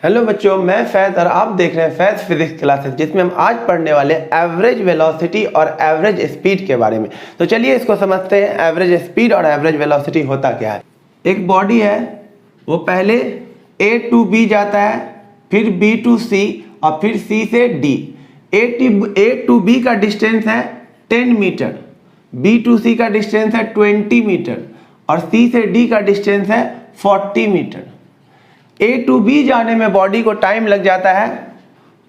Hello बच्चों, मैं फैज और आप देख रहे हैं फैज फिजिक्स क्लासेस, जिसमें हम आज पढ़ने वाले एवरेज वेलोसिटी और एवरेज स्पीड के बारे में। तो चलिए इसको समझते हैं, एवरेज स्पीड और एवरेज वेलोसिटी होता क्या है। एक बॉडी है, वो पहले A टू B जाता है, फिर B टू C और फिर C से D। A टू B का डिस्टेंस है 10 मीटर, B टू C का डिस्टेंस है 20 मीटर और C से D का डिस्टेंस है 40 मीटर। A टू B जाने में बॉडी को टाइम लग जाता है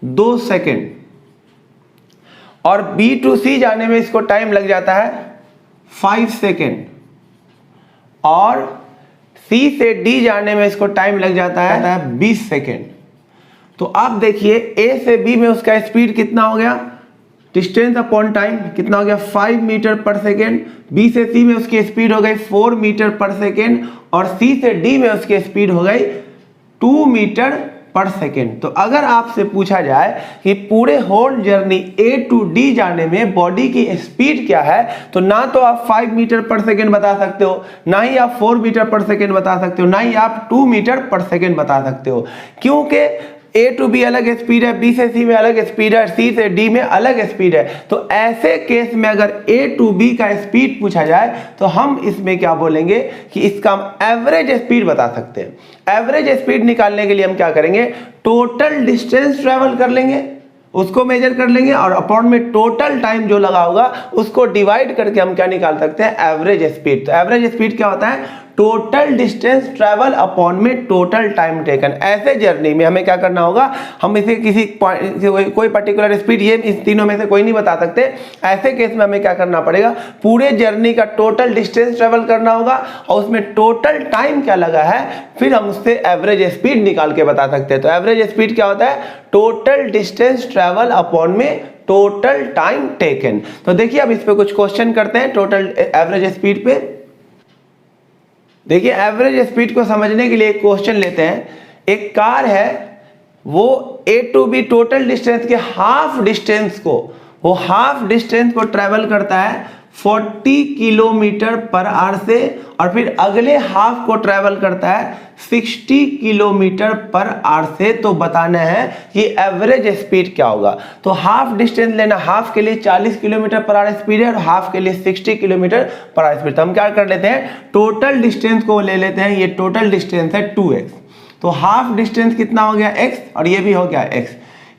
2 सेकेंड और B टू C जाने में इसको टाइम लग जाता है 5 सेकेंड और C से D जाने में इसको टाइम लग जाता है 20 सेकेंड। तो आप देखिए A से B में उसका स्पीड कितना हो गया, डिस्टेंस अपॉन टाइम कितना हो गया 5 मीटर पर सेकेंड। B से C में उसकी स्पीड हो गई 4 मीटर पर सेकेंड और C से D में उसकी स्पीड हो गई 2 मीटर पर सेकेंड। तो अगर आपसे पूछा जाए कि पूरे whole journey A to D जाने में बॉडी की स्पीड क्या है, तो ना तो आप 5 मीटर पर सेकेंड बता सकते हो, ना ही आप 4 मीटर पर सेकेंड बता सकते हो, ना ही आप 2 मीटर पर सेकेंड बता सकते हो, क्योंकि A टू B अलग स्पीड है, B से C में अलग स्पीड है, C से D में अलग स्पीड है। तो ऐसे केस में अगर A टू B का स्पीड पूछा जाए तो हम इसमें क्या बोलेंगे कि इसका हम एवरेज स्पीड बता सकते हैं। एवरेज स्पीड निकालने के लिए हम क्या करेंगे, टोटल डिस्टेंस ट्रेवल कर लेंगे, उसको मेजर कर लेंगे और अपॉन में टोटल टाइम जो लगा होगा उसको डिवाइड करके हम क्या निकाल सकते हैं, एवरेज स्पीड। तो एवरेज स्पीड क्या होता है, टोटल डिस्टेंस ट्रेवल अपॉन में टोटल टाइम टेकन। ऐसे जर्नी में हमें क्या करना होगा, हम इसे किसी कोई पर्टिकुलर स्पीड, ये इस तीनों में से कोई नहीं बता सकते। ऐसे केस में हमें क्या करना पड़ेगा, पूरे जर्नी का टोटल डिस्टेंस ट्रेवल करना होगा और उसमें टोटल टाइम क्या लगा है, फिर हम उससे एवरेज स्पीड निकाल के बता सकते हैं। तो एवरेज स्पीड क्या होता है, टोटल डिस्टेंस ट्रेवल अपॉन में टोटल टाइम टेकन। तो देखिए अब इस पे कुछ क्वेश्चन करते हैं टोटल एवरेज स्पीड पे। देखिए एवरेज स्पीड को समझने के लिए एक क्वेश्चन लेते हैं। एक कार है, वो A to B total distance के हाफ डिस्टेंस को ट्रेवल करता है 40 किलोमीटर पर आवर से और फिर अगले हाफ को ट्रेवल करता है 60 किलोमीटर पर आवर से। तो बताना है कि एवरेज स्पीड क्या होगा। तो हाफ डिस्टेंस लेना, हाफ के लिए 40 किलोमीटर पर आवर स्पीड है और हाफ के लिए 60 किलोमीटर पर आवर स्पीड। तो हम क्या कर लेते हैं, टोटल डिस्टेंस को ले लेते हैं, ये टोटल डिस्टेंस है 2x। तो हाफ डिस्टेंस कितना हो गया x और ये भी हो गया x।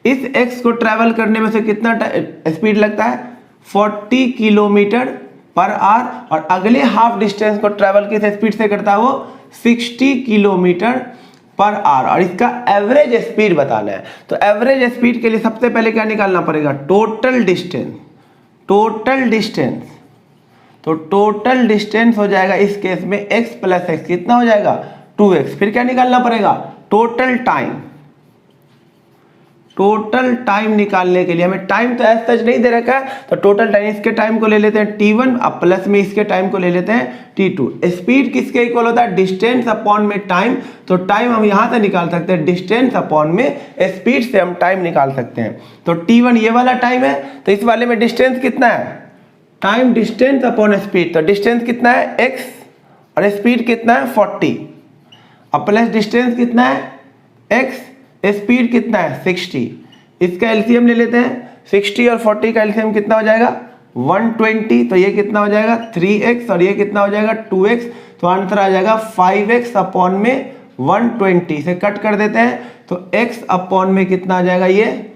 इस x को ट्रेवल करने में से कितना स्पीड लगता है, 40 किलोमीटर पर आवर और अगले हाफ डिस्टेंस को ट्रेवल किस स्पीड से करता है, वो 60 किलोमीटर पर आवर और इसका एवरेज स्पीड बताना है। तो एवरेज स्पीड के लिए सबसे पहले क्या निकालना पड़ेगा, टोटल डिस्टेंस। तो टोटल डिस्टेंस हो जाएगा इस केस में x प्लस x, कितना हो जाएगा 2x। फिर क्या निकालना पड़ेगा, टोटल टाइम निकालने के लिए हमें टाइम तो ऐसा नहीं दे रखा है, तो टोटल टाइम, इसके टाइम को ले लेते हैं t1 अब प्लस में इसके टाइम को ले लेते हैं t2। स्पीड किसके इक्वल होता है, डिस्टेंस अपॉन में टाइम। तो टाइम हम यहां से निकाल सकते हैं, डिस्टेंस अपॉन में स्पीड से हम टाइम निकाल सकते हैं। तो t1 ये वाला टाइम है, तो इस वाले में डिस्टेंस कितना है, टाइम डिस्टेंस अपॉन स्पीड। तो डिस्टेंस कितना है x और स्पीड कितना है 40 और प्लस डिस्टेंस कितना है x, स्पीड कितना है 60। इसका एलसीएम ले लेते हैं, 60 और 40 का एलसीएम कितना हो जाएगा 120। तो ये कितना हो जाएगा 3x और ये कितना हो जाएगा 2x। तो आंसर आ जाएगा 5x अपॉन में 120 से कट कर देते हैं, तो x अपॉन में कितना आ जाएगा, ये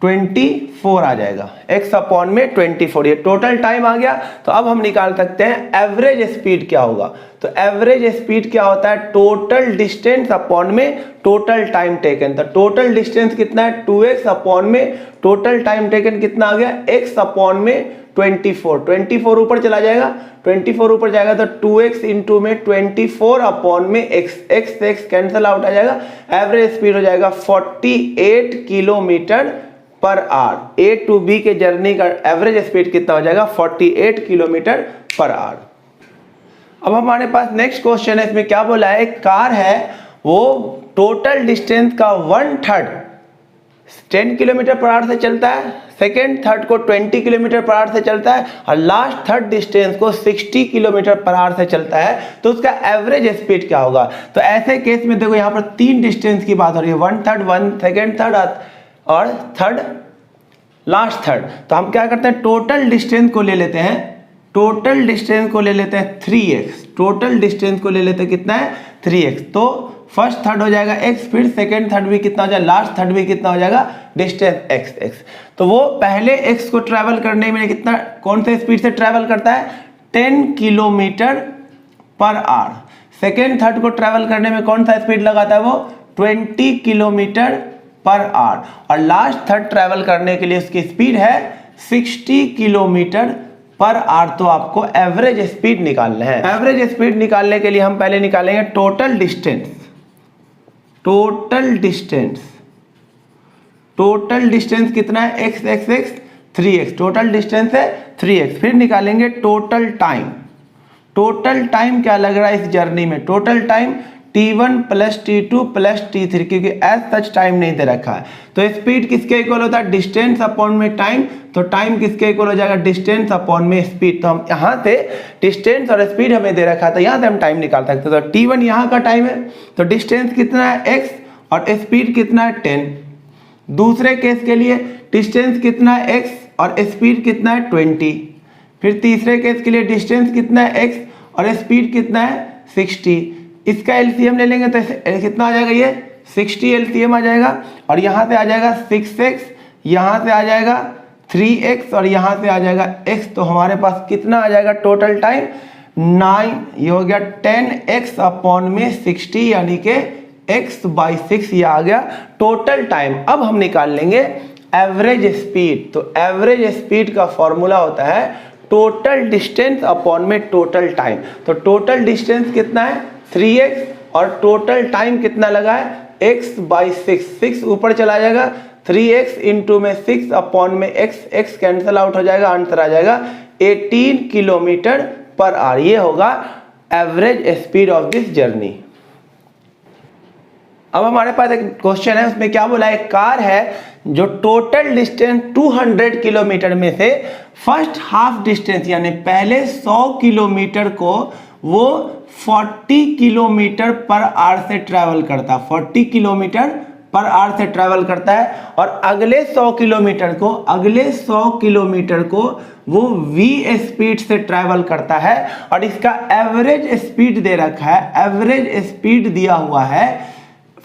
24 आ जाएगा, x अपॉन में 24। ये टोटल टाइम आ गया। तो अब हम निकाल सकते हैं एवरेज स्पीड क्या होगा। तो एवरेज स्पीड क्या होता है, टोटल डिस्टेंस अपॉन में टोटल टाइम टेकन। तो टोटल डिस्टेंस कितना है 2x अपॉन में टोटल टाइम टेकन कितना आ गया, x अपॉन में 24 ऊपर चला जाएगा, 24 ऊपर जाएगा तो 2x इंटू में 24 अपॉन में x कैंसिल आउट आ जाएगा। एवरेज स्पीड हो जाएगा 48 kilometre per hour. A to B के जर्नी का एवरेज स्पीड कितना हो जाएगा, 48 किलोमीटर पर आवर। अब हमारे पास नेक्स्ट क्वेश्चन है, इसमें क्या बोला है, एक कार है, वो टोटल डिस्टेंस का 1/3 10 किलोमीटर पर आवर से चलता है, सेकेंड थर्ड को 20 किलोमीटर पर आवर से चलता है और लास्ट थर्ड डिस्टेंस को 60 किलोमीटर पर आवर से चलता है, तो उसका एवरेज स्पीड क्या होगा। तो ऐसे केस में देखो यहाँ पर 3 डिस्टेंस की बात हो रही है, 1/3, 1 सेकेंड थर्ड और थर्ड लास्ट थर्ड। तो हम क्या करते हैं, टोटल डिस्टेंस को ले लेते हैं, टोटल डिस्टेंस को ले लेते हैं 3x, टोटल डिस्टेंस को ले लेते हैं कितना है 3x। तो फर्स्ट थर्ड हो जाएगा x, फिर सेकेंड थर्ड भी कितना हो जाएगा, लास्ट थर्ड भी कितना हो जाएगा, डिस्टेंस x। तो वो पहले x को ट्रैवल करने में कितना, कौन से स्पीड से ट्रैवल करता है, 10 kilometre per our. Second third को ट्रैवल करने में कौन सा स्पीड लगाता है, वो 20 किलोमीटर पर आवर। और लास्ट थर्ड ट्रैवल करने के लिए उसकी स्पीड है 60 किलोमीटर पर आवर। तो आपको एवरेज स्पीड निकालना है। एवरेज स्पीड निकालने के लिए हम पहले निकालेंगे total distance, total distance, total distance कितना है, x 3x, टोटल डिस्टेंस है 3x। फिर निकालेंगे टोटल टाइम, टोटल टाइम क्या लग रहा है इस जर्नी में, total time t1 plus t2 plus t3, क्योंकि एज सच टाइम नहीं दे रखा है। तो स्पीड किसके इक्वल होता है, डिस्टेंस अपॉन में टाइम। तो टाइम किसके इक्वल हो जाएगा, डिस्टेंस अपॉन में स्पीड। तो हम यहाँ से डिस्टेंस और स्पीड हमें दे रखा है, तो यहाँ से हम टाइम निकाल सकते हैं। तो t1 यहाँ का टाइम है, तो डिस्टेंस कितना है x और स्पीड कितना है 10। दूसरे केस के लिए डिस्टेंस कितना है x और स्पीड कितना है 20। फिर तीसरे केस के लिए डिस्टेंस कितना है x और स्पीड कितना है 60। इसका एलसीएम ले लेंगे तो कितना आ जाएगा, ये 60 एलसीएम आ जाएगा। और यहाँ से आ जाएगा 6x, यहाँ से आ जाएगा 3x और यहाँ से आ जाएगा x। तो हमारे पास कितना आ जाएगा टोटल टाइम 9, ये हो गया 10x अपॉन में 60, यानी कि x/6 ये आ गया टोटल टाइम। अब हम निकाल लेंगे एवरेज स्पीड। तो एवरेज स्पीड का फॉर्मूला होता है टोटल डिस्टेंस अपॉन में टोटल टाइम। तो टोटल डिस्टेंस कितना है 3x और टोटल टाइम कितना लगा है x/6, 6 ऊपर चला जाएगा, 3x इंटू में 6 अपॉन में x कैंसिल आउट हो जाएगा, आंसर आ जाएगा 18 किलोमीटर पर आवर। ये होगा average speed of this journey. अब हमारे पास एक क्वेश्चन है, उसमें क्या बोला है, एक कार है जो टोटल डिस्टेंस 200 किलोमीटर में से फर्स्ट हाफ डिस्टेंस यानी पहले 100 किलोमीटर को वो 40 किलोमीटर पर आवर से ट्रैवल करता है, 40 किलोमीटर पर आवर से ट्रैवल करता है। और अगले 100 किलोमीटर को वो v स्पीड से ट्रैवल करता है और इसका एवरेज स्पीड दे रखा है, एवरेज स्पीड दिया हुआ है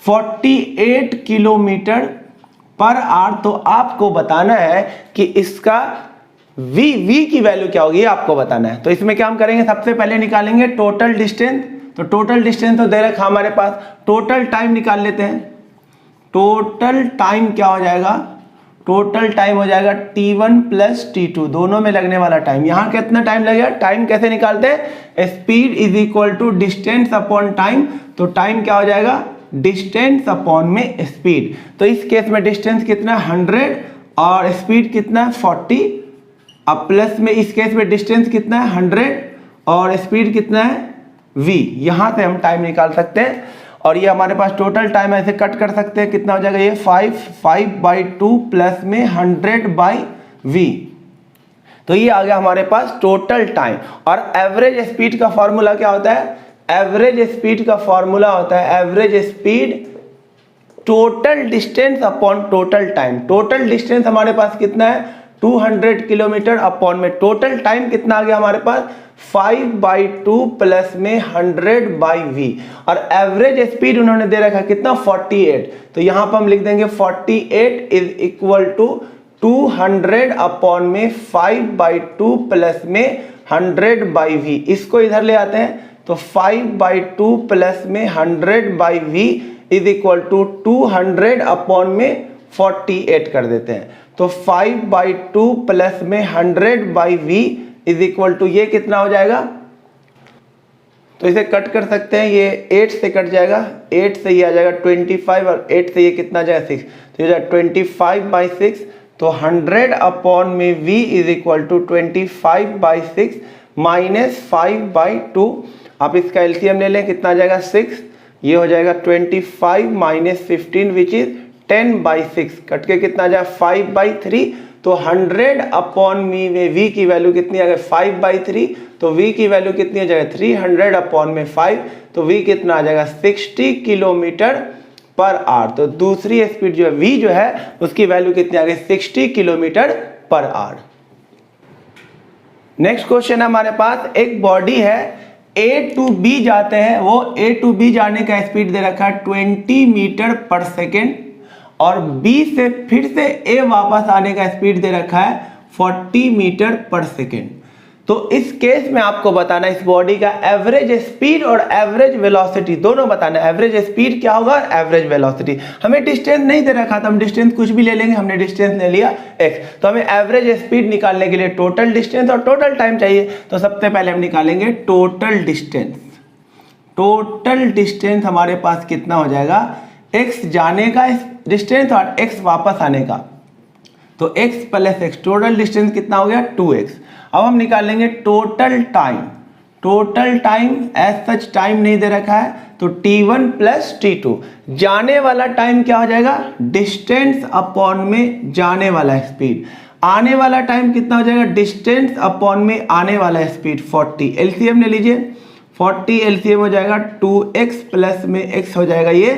48 किलोमीटर पर आवर। तो आपको बताना है कि इसका v की वैल्यू क्या होगी, आपको बताना है। तो इसमें क्या हम करेंगे, सबसे पहले निकालेंगे टोटल डिस्टेंस। तो टोटल डिस्टेंस तो दे रखा हमारे पास, टोटल टाइम निकाल लेते हैं। टोटल टाइम क्या हो जाएगा, टोटल टाइम हो जाएगा t1 प्लस t2, दोनों में लगने वाला टाइम। यहाँ कितना टाइम लगेगा, टाइम कैसे निकालते हैं, speed is equal to distance upon time. तो टाइम क्या हो जाएगा, डिस्टेंस अपॉन में स्पीड। तो इस केस में डिस्टेंस कितना 100 और स्पीड कितना है 40। अब प्लस में इस केस में डिस्टेंस कितना है 100 और स्पीड कितना है v। यहाँ से हम टाइम निकाल सकते हैं और ये हमारे पास टोटल टाइम ऐसे कट कर सकते हैं, कितना हो जाएगा ये 5/2 प्लस में 100/v। तो ये आ गया हमारे पास टोटल टाइम। और एवरेज स्पीड का फॉर्मूला क्या होता है, एवरेज स्पीड का फॉर्मूला होता है average speed total distance upon total time. Total distance हमारे पास कितना है 200 किलोमीटर अपॉन में टोटल टाइम कितना आ गया हमारे पास 5/2 प्लस में 100/v। और एवरेज स्पीड उन्होंने दे रखा कितना 48। तो यहां पर हम लिख देंगे 48 इज इक्वल टू 200 अपॉन में 5/2 प्लस में 100/v। इसको इधर ले आते हैं तो 5/2 प्लस में 100/v is equal to 200 upon में 48 कर देते हैं। तो 5/2 प्लस में 100/v इज इक्वल टू ये कितना हो जाएगा, तो इसे कट कर सकते हैं, ये 8 से कट जाएगा, 8 से ये आ जाएगा 25 और 8 से ये कितना जाएगा 6, तो ये जाएगा 25/6। तो 100 अपॉन में v is equal to 25/6 minus 5/2। आप इसका एलसीएम ले लें, कितना आ जाएगा 6, ये हो जाएगा 25 माइनस 15 विच इज 10/6 कट के कितना आ जाए 5/3, तो 100 अपॉन में v की वैल्यू कितनी आ गई 5/3, तो v की वैल्यू कितनी आ जाएगा 300 अपॉन में 5, तो v कितना आ जाएगा 60 किलोमीटर पर आवर। तो दूसरी स्पीड जो है v जो है उसकी वैल्यू कितनी आ गई 60 kilometre per our. Next question है हमारे पास, एक बॉडी है A to B जाते हैं, वो A to B जाने का स्पीड दे रखा है 20 मीटर पर सेकेंड, और B से फिर से A वापस आने का स्पीड दे रखा है 40 मीटर पर सेकेंड। तो इस केस में आपको बताना इस बॉडी का एवरेज स्पीड और एवरेज वेलोसिटी दोनों बताना। एवरेज स्पीड क्या होगा, एवरेज वेलोसिटी। हमें डिस्टेंस नहीं दे रखा था, हम डिस्टेंस कुछ भी ले लेंगे, हमने डिस्टेंस ले लिया x। तो हमें एवरेज स्पीड निकालने के लिए टोटल डिस्टेंस और टोटल टाइम चाहिए। तो सबसे पहले हम निकालेंगे टोटल डिस्टेंस। टोटल डिस्टेंस हमारे पास कितना हो जाएगा, x जाने का डिस्टेंस और x वापस आने का, तो x plus x, total distance कितना हो गया 2x। अब हम निकालेंगे total time. Total time as such time नहीं दे रखा है, तो t1 प्लस t2। जाने वाला टाइम क्या हो जाएगा, डिस्टेंस अपॉन में जाने वाला स्पीड। आने वाला टाइम कितना हो जाएगा, डिस्टेंस अपॉन में आने वाला स्पीड 40। एलसीएम ले लीजिए, 40 एलसीएम हो जाएगा 2x प्लस में x हो जाएगा ये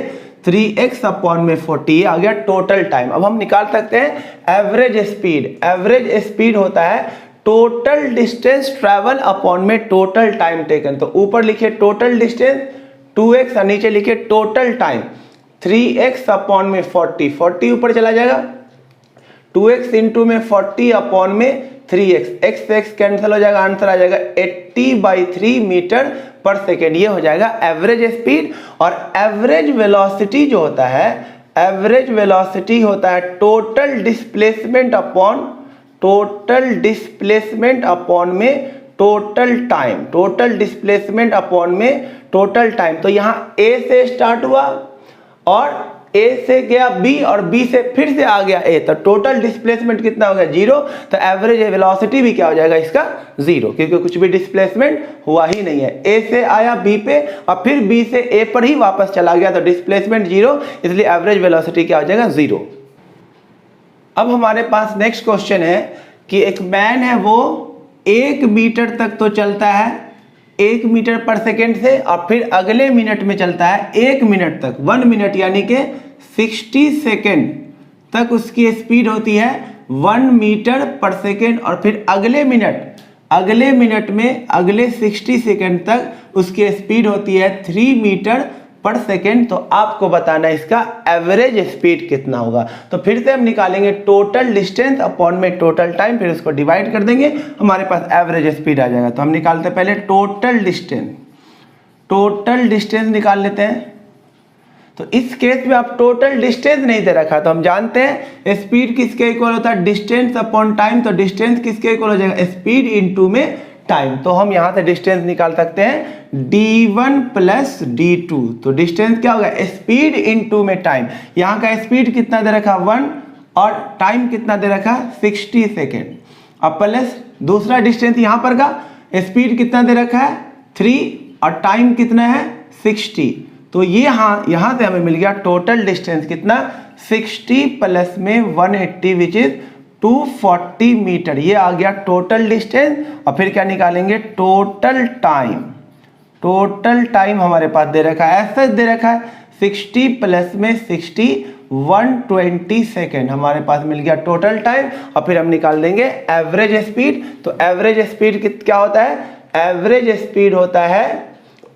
3x अपॉन में 40, ये आ गया टोटल टाइम। अब हम निकाल सकते हैं एवरेज स्पीड। एवरेज स्पीड होता है टोटल डिस्टेंस ट्रैवल अपॉन में टोटल टाइम टेकन। तो ऊपर लिखिए टोटल डिस्टेंस 2x और नीचे लिखिए टोटल टाइम 3x अपॉन में 40। 40 ऊपर चला जाएगा, 2x इंटू में 40 अपॉन में 3x, x से x कैंसिल हो जाएगा, आंसर आ जाएगा 80/3 मीटर पर सेकेंड। ये हो जाएगा एवरेज स्पीड। और एवरेज वेलोसिटी जो होता है, एवरेज वेलोसिटी होता है टोटल डिस्प्लेसमेंट अपॉन में total time. Total displacement upon में टोटल टाइम। तो यहाँ A से स्टार्ट हुआ और A से गया B और B से फिर से आ गया A, तो टोटल डिस्प्लेसमेंट कितना हो गया 0। तो एवरेज वेलोसिटी भी क्या हो जाएगा इसका 0, क्योंकि कुछ भी डिस्प्लेसमेंट हुआ ही नहीं है। A से आया B पे और फिर B से A पर ही वापस चला गया, तो डिस्प्लेसमेंट 0, इसलिए एवरेज वेलोसिटी क्या हो जाएगा 0। अब हमारे पास नेक्स्ट क्वेश्चन है कि एक मैन है, वो 1 मीटर तक तो चलता है 1 मीटर पर सेकेंड से, और फिर अगले मिनट में चलता है 1 मिनट तक, 1 मिनट यानी कि 60 सेकेंड तक उसकी स्पीड होती है 1 मीटर पर सेकेंड, और फिर अगले मिनट में अगले 60 सेकेंड तक उसकी स्पीड होती है 3 मीटर पर सेकेंड। तो आपको बताना है इसका एवरेज स्पीड कितना होगा। तो फिर से हम निकालेंगे टोटल डिस्टेंस अपॉन में टोटल टाइम, फिर उसको डिवाइड कर देंगे, हमारे पास एवरेज स्पीड आ जाएगा। तो हम निकालते हैं पहले टोटल डिस्टेंस। टोटल डिस्टेंस निकाल लेते हैं। तो इस केस में आप टोटल डिस्टेंस नहीं दे रखा, तो हम जानते हैं स्पीड किसके इक्वल होता है, डिस्टेंस अपॉन टाइम। तो डिस्टेंस किसके इक्वल हो जाएगा, स्पीड इनटू में टाइम। तो हम यहां से डिस्टेंस निकाल सकते हैं d1 प्लस d2। तो डिस्टेंस क्या होगा, स्पीड इनटू में टाइम। यहां का स्पीड कितना दे रखा 1 और टाइम कितना दे रखा 60 सेकेंड। अब प्लस दूसरा डिस्टेंस यहां पर का स्पीड कितना दे रखा है 3 और टाइम कितना है 60। तो ये यहां से हमें मिल गया टोटल डिस्टेंस कितना 60 प्लस में 180 विच इज 240 मीटर। ये आ गया टोटल डिस्टेंस। और फिर क्या निकालेंगे, टोटल टाइम। टोटल टाइम हमारे पास दे रखा है, ऐसा दे रखा है 60 प्लस में 60 120 सेकेंड हमारे पास मिल गया टोटल टाइम। और फिर हम निकाल देंगे एवरेज स्पीड। तो एवरेज स्पीड क्या होता है, एवरेज स्पीड होता है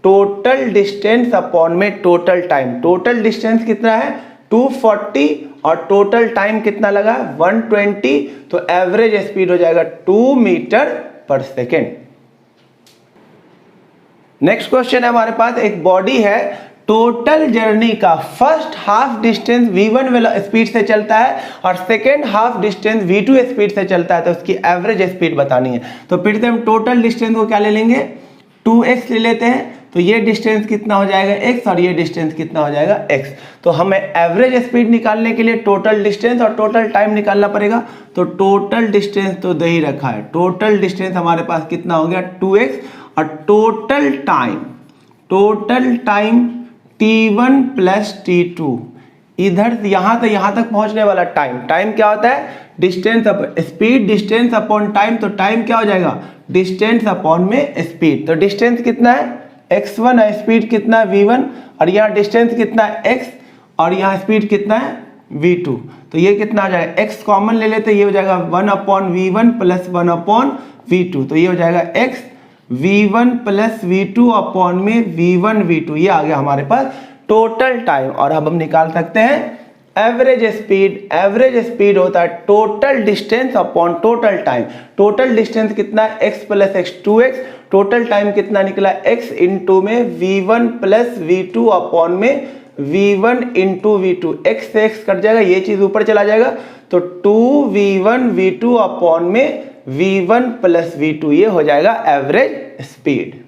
टोटल डिस्टेंस अपॉन में टोटल टाइम। टोटल डिस्टेंस कितना है 240 और टोटल टाइम कितना लगा 120, तो एवरेज स्पीड हो जाएगा 2 मीटर पर सेकेंड। नेक्स्ट क्वेश्चन है हमारे पास, एक बॉडी है, टोटल जर्नी का first half distance v1 speed से चलता है और second half distance v2 speed से चलता है, तो उसकी एवरेज स्पीड बतानी है। तो फिर से हम टोटल डिस्टेंस को क्या ले लेंगे 2x ले लेते हैं। तो ये डिस्टेंस कितना हो जाएगा x और ये डिस्टेंस कितना हो जाएगा x। तो हमें एवरेज स्पीड निकालने के लिए टोटल डिस्टेंस और टोटल टाइम निकालना पड़ेगा। तो टोटल डिस्टेंस तो दे ही रखा है, टोटल डिस्टेंस हमारे पास कितना हो गया 2x और total time t1 plus t2 इधर यहाँ से यहाँ तक पहुँचने वाला टाइम, टाइम क्या होता है, distance upon speed, distance upon time, तो टाइम क्या हो जाएगा, डिस्टेंस अपॉन में स्पीड। तो डिस्टेंस कितना है, x1 है, स्पीड कितना है v1, और यहाँ डिस्टेंस कितना है x, और यहाँ स्पीड कितना है v2। तो ये कितना आ जाएगा, x कॉमन ले लेते, ये हो जाएगा 1/v1 प्लस 1/v2, तो ये हो जाएगा x v1 plus v2 upon में v1 v2, ये आ गया हमारे पास टोटल टाइम। और अब हम निकाल सकते हैं एवरेज स्पीड। एवरेज स्पीड होता है total distance upon total time. Total distance कितना है, x plus x 2x, total time कितना निकला, x इंटू में v1 प्लस v2 अपॉन में v1 इंटू v2, x से x कट जाएगा, ये चीज ऊपर चला जाएगा, तो 2v1 v2 अपॉन में v1 प्लस v2, ये हो जाएगा एवरेज स्पीड।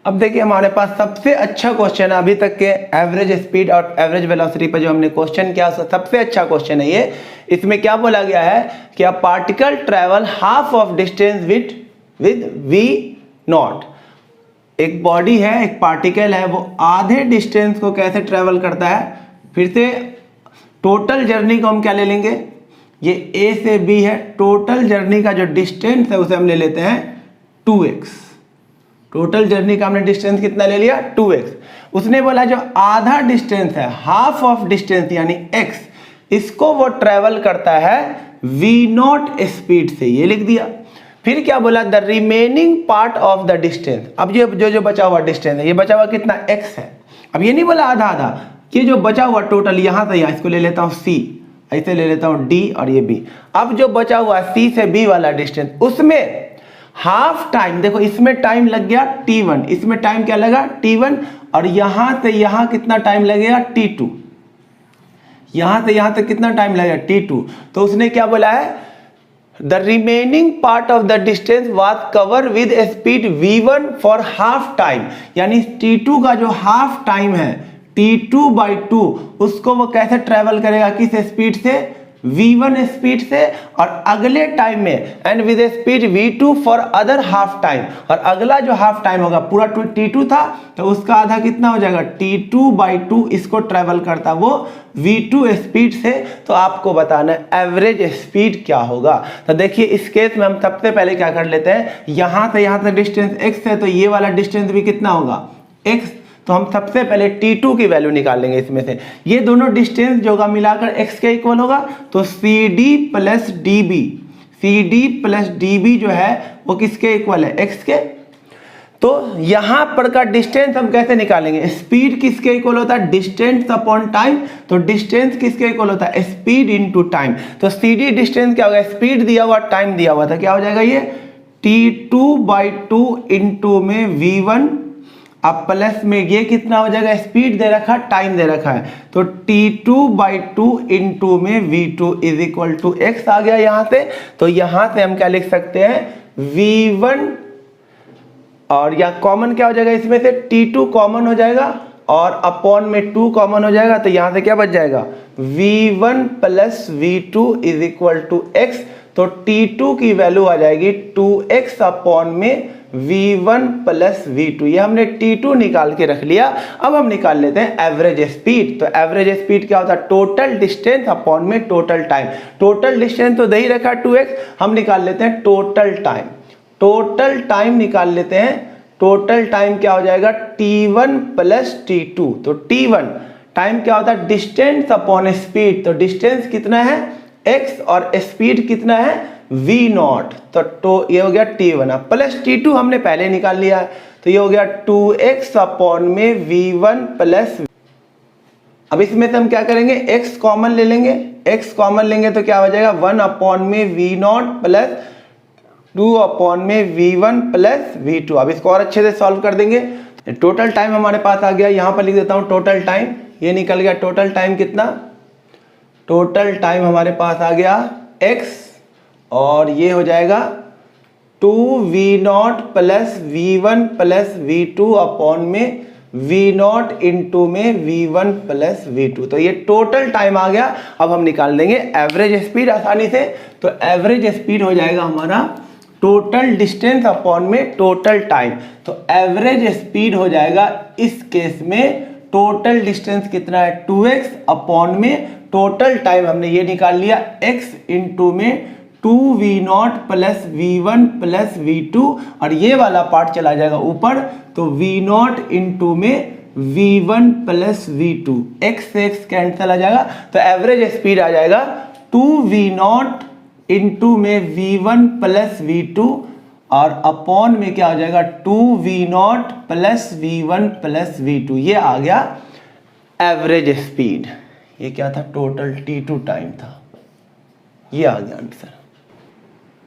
अब देखिए हमारे पास सबसे अच्छा क्वेश्चन अभी तक के एवरेज स्पीड और एवरेज वेलोसिटी पर जो हमने क्वेश्चन किया सबसे अच्छा क्वेश्चन है ये। इसमें क्या बोला गया है कि a particle travel half of distance with v not. एक बॉडी है, एक पार्टिकल है, वो आधे डिस्टेंस को कैसे ट्रेवल करता है, फिर से टोटल जर्नी को हम क्या ले लेंगे, ये a से b है, टोटल जर्नी का जो डिस्टेंस है उसे हम ले लेते हैं 2x। टोटल जर्नी का हमने डिस्टेंस कितना ले लिया, 2x। उसने बोला जो आधा डिस्टेंस है, हाफ ऑफ डिस्टेंस यानी x, इसको वो ट्रेवल करता है v नॉट स्पीड से, ये लिख दिया। फिर क्या बोला, the remaining part of the distance. अब जो बचा हुआ डिस्टेंस है, ये बचा हुआ कितना x है। अब ये नहीं बोला आधा आधा, ये जो बचा हुआ टोटल यहाँ से यहाँ, इसको ले लेता हूँ c, ऐसे ले लेता हूँ d और ये b। अब जो बचा हुआ c से b वाला डिस्टेंस, उसमें हाफ टाइम, देखो इसमें टाइम लग गया t1, इसमें टाइम क्या लगा t1, और यहां से यहां कितना टाइम लगेगा t2, यहां से यहां तक कितना टाइम लगेगा t2। तो उसने क्या बोला है, the remaining part of the distance was cover with speed v1 for half time, यानी t2 का जो हाफ टाइम है t2/2, उसको वो कैसे ट्रेवल करेगा, किस स्पीड से, v1 स्पीड से, और अगले टाइम में and with speed v2 for other half time, और अगला जो हाफ टाइम होगा, पूरा t2 था तो उसका आधा कितना हो जाएगा, t2/2, इसको ट्रेवल करता वो v2 स्पीड से। तो आपको बताना है एवरेज स्पीड क्या होगा। तो देखिए इस केस में हम सबसे पहले क्या कर लेते हैं, यहां से यहां तक डिस्टेंस x है, तो ये वाला डिस्टेंस भी कितना होगा, x। तो हम सबसे पहले t2 की वैल्यू निकाल लेंगे इसमें से, ये दोनों डिस्टेंस जो होगा मिलाकर x के इक्वल होगा, तो CD plus DB, CD plus DB जो है वो किसके इक्वल है, x के। तो यहां पर का डिस्टेंस हम कैसे निकालेंगे, स्पीड किसके इक्वल होता है, डिस्टेंस अपॉन टाइम, तो डिस्टेंस किसके इक्वल होता है, स्पीड इनटू टाइम। तो CD डिस्टेंस क्या होगा, स्पीड दिया हुआ, टाइम दिया हुआ था, क्या हो जाएगा ये t2/2 इंटू में v1, अब प्लस में ये कितना हो जाएगा, स्पीड दे रखा, टाइम दे रखा है, तो t2/2 इंटू में v2 is equal to x आ गया यहाँ से। तो यहाँ से हम क्या लिख सकते हैं, v1, और या कॉमन क्या हो जाएगा इसमें से, t2 कॉमन हो जाएगा और अपॉन में 2 कॉमन हो जाएगा, तो यहाँ से क्या बच जाएगा, v1 plus v2 is equal to x। तो t2 की वैल्यू आ जाएगी 2x अपॉन में v1 प्लस v2, ये हमने t2 निकाल के रख लिया। अब हम निकाल लेते हैं एवरेज स्पीड। तो एवरेज स्पीड क्या होता है, टोटल डिस्टेंस अपॉन में टोटल टाइम। टोटल डिस्टेंस तो दे ही रखा 2x, हम निकाल लेते हैं टोटल टाइम। टोटल टाइम निकाल लेते हैं, टोटल टाइम क्या हो जाएगा, t1 प्लस t2। तो t1 टाइम क्या होता है, डिस्टेंस अपॉन स्पीड, तो डिस्टेंस कितना है x और स्पीड कितना है v नॉट, तो ये हो गया t1 प्लस t2 हमने पहले निकाल लिया है, तो ये हो गया 2x अपॉन में v1 प्लस। अब इसमें से हम क्या करेंगे, x कॉमन ले लेंगे, x कॉमन लेंगे तो क्या हो जाएगा 1 अपॉन में v नॉट प्लस 2 अपॉन में v1 प्लस v2। अब इसको और अच्छे से सॉल्व कर देंगे। टोटल टाइम हमारे पास आ गया, यहाँ पर लिख देता हूँ टोटल टाइम, ये निकल गया टोटल टाइम कितना, टोटल टाइम हमारे पास आ गया x, और ये हो जाएगा 2v0 plus v1 plus v2 upon में v0 इंटू में v1 प्लस v2। तो ये टोटल टाइम आ गया। अब हम निकाल देंगे एवरेज स्पीड आसानी से। तो एवरेज स्पीड हो जाएगा हमारा टोटल डिस्टेंस अपॉन में टोटल टाइम। तो एवरेज स्पीड हो जाएगा इस केस में, टोटल डिस्टेंस कितना है 2x अपॉन में टोटल टाइम हमने ये निकाल लिया x इंटू में 2v0 plus v1 plus v2, और ये वाला पार्ट चला जाएगा ऊपर, तो v0 इंटू में v1 प्लस v2, x से x कैंसिल आ जाएगा, तो एवरेज स्पीड आ जाएगा 2v0 इंटू में v1 प्लस v2 और अपॉन में क्या हो जाएगा 2v0 plus v1 plus v2। ये आ गया एवरेज स्पीड। ये क्या था, टोटल t2 टाइम था, ये आ गया आंसर।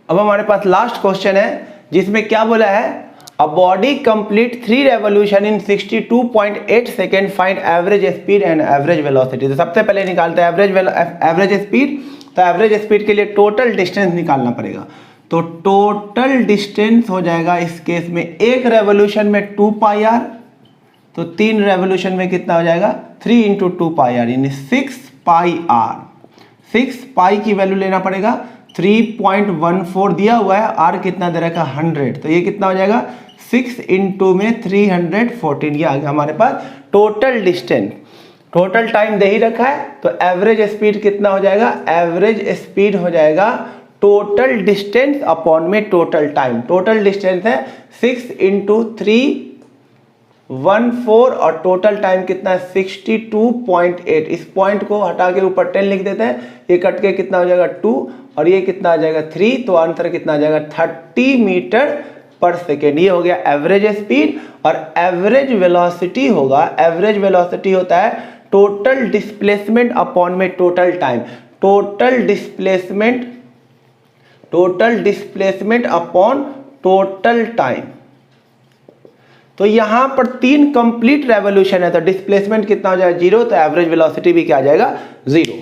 अब हमारे पास लास्ट क्वेश्चन है जिसमें क्या बोला है, a body complete 3 revolution in 62.8 second, find average speed and average velocity. तो सबसे पहले निकालते हैं एवरेज स्पीड। तो एवरेज स्पीड के लिए टोटल डिस्टेंस निकालना पड़ेगा। तो टोटल डिस्टेंस हो जाएगा इस केस में, एक रेवोल्यूशन में 2 पाई आर, तो 3 रेवोल्यूशन में कितना हो जाएगा 3 इंटू 2 पाई आर, यानी 6 पाई आर। 6 पाई की वैल्यू लेना पड़ेगा, 3.14 दिया हुआ है, आर कितना दे रखा 100, तो ये कितना हो जाएगा 6 इंटू में 314। ये आ गया हमारे पास टोटल डिस्टेंस। टोटल टाइम दे ही रखा है, तो एवरेज स्पीड कितना हो जाएगा, एवरेज स्पीड हो जाएगा टोटल डिस्टेंस अपॉन में टोटल टाइम। टोटल डिस्टेंस है 6 इंटू 314 और टोटल टाइम कितना है 62.8। इस पॉइंट को हटा के ऊपर 10 लिख देते हैं, ये कट के कितना हो जाएगा 2 और ये कितना आ जाएगा 3, तो आंसर कितना आ जाएगा 30 मीटर पर सेकेंड। ये हो गया एवरेज स्पीड। और एवरेज वेलोसिटी होगा, एवरेज वेलोसिटी होता है टोटल डिस्प्लेसमेंट अपॉन में total time. Total displacement upon total time. तो यहां पर 3 कंप्लीट रेवोल्यूशन है, तो डिस्प्लेसमेंट कितना हो जाएगा 0, तो एवरेज वेलोसिटी भी क्या आ जाएगा 0।